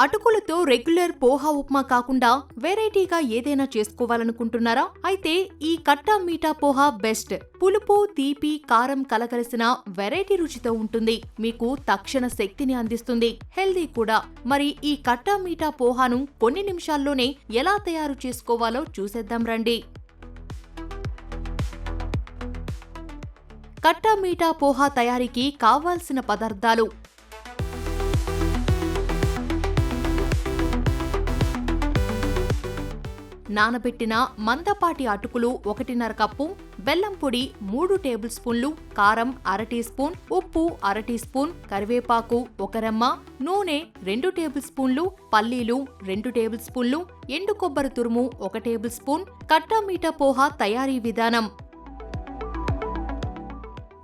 అటుకులతో రెగ్యులర్ పోహా ఉప్మా కాకుండా వెరైటీగా ఏదైనా చేసుకోవాలనుకుంటున్నారా? అయితే ఈ కట్టా మీఠా పోహా బెస్ట్. పులుపు, తీపి, కారం కలగలిసిన వెరైటీ రుచితో ఉంటుంది. మీకు తక్షణ శక్తిని అందిస్తుంది, హెల్దీ కూడా. మరి ఈ కట్టా మీఠా పోహాను కొన్ని నిమిషాల్లోనే ఎలా తయారు చేసుకోవాలో చూసేద్దాం రండి. కట్టా మీఠా పోహా తయారీకి కావాల్సిన పదార్థాలు: నానబెట్టిన మందపాటి అటుకులు 1.5 కప్పు, బెల్లం పొడి 3 టేబుల్ స్పూన్లు, కారం 1/2 టీ స్పూన్, ఉప్పు 1/2 టీ స్పూన్, కరివేపాకు 1 రెమ్మ, నూనె 2 టేబుల్ స్పూన్లు, పల్లీలు 2 టేబుల్ స్పూన్లు, ఎండు కొబ్బరి తురుము 1 టేబుల్ స్పూన్. కట్టా మీఠా పోహా తయారీ విధానం.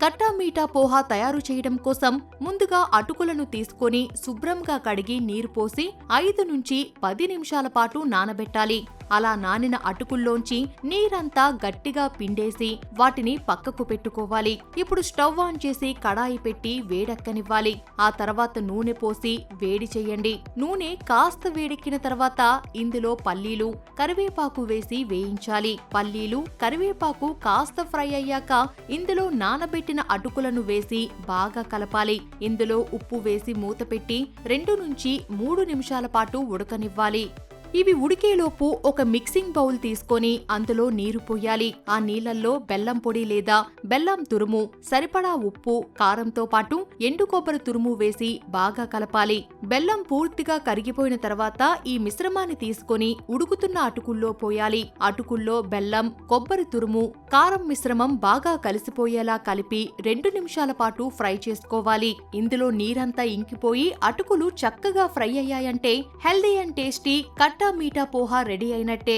కట్టా మీఠా పోహా తయారు చేయడం కోసం ముందుగా అటుకులను తీసుకొని శుభ్రంగా కడిగి నీరు పోసి 5 నుంచి 10 నిమిషాల పాటు నానబెట్టాలి. అలా నానిన అటుకుల్లోంచి నీరంతా గట్టిగా పిండేసి వాటిని పక్కకు పెట్టుకోవాలి. ఇప్పుడు స్టవ్ ఆన్ చేసి కడాయి పెట్టి వేడెక్కనివ్వాలి. ఆ తర్వాత నూనె పోసి వేడి చెయ్యండి. నూనె కాస్త వేడెక్కిన తర్వాత ఇందులో పల్లీలు, కరివేపాకు వేసి వేయించాలి. పల్లీలు, కరివేపాకు కాస్త ఫ్రై అయ్యాక ఇందులో నానబెట్టిన అటుకులను వేసి బాగా కలపాలి. ఇందులో ఉప్పు వేసి మూత పెట్టి 2 నుంచి 3 నిమిషాల పాటు ఉడకనివ్వాలి. ఇవి ఉడికేలోపు ఒక మిక్సింగ్ బౌల్ తీసుకొని అందులో నీరు పోయాలి. ఆ నీళ్లల్లో బెల్లం పొడి లేదా బెల్లం తురుము, సరిపడా ఉప్పు, కారంతో పాటు ఎండు కొబ్బరి తురుము వేసి బాగా కలపాలి. బెల్లం పూర్తిగా కరిగిపోయిన తర్వాత ఈ మిశ్రమాన్ని తీసుకొని ఉడుకుతున్న అటుకుల్లో పోయాలి. అటుకుల్లో బెల్లం, కొబ్బరి తురుము, కారం మిశ్రమం బాగా కలిసిపోయేలా కలిపి 2 నిమిషాల పాటు ఫ్రై చేసుకోవాలి. ఇందులో నీరంతా ఇంకిపోయి అటుకులు చక్కగా ఫ్రై అయ్యాయంటే healthy and tasty khatta meetha poha ready అయినట్టే.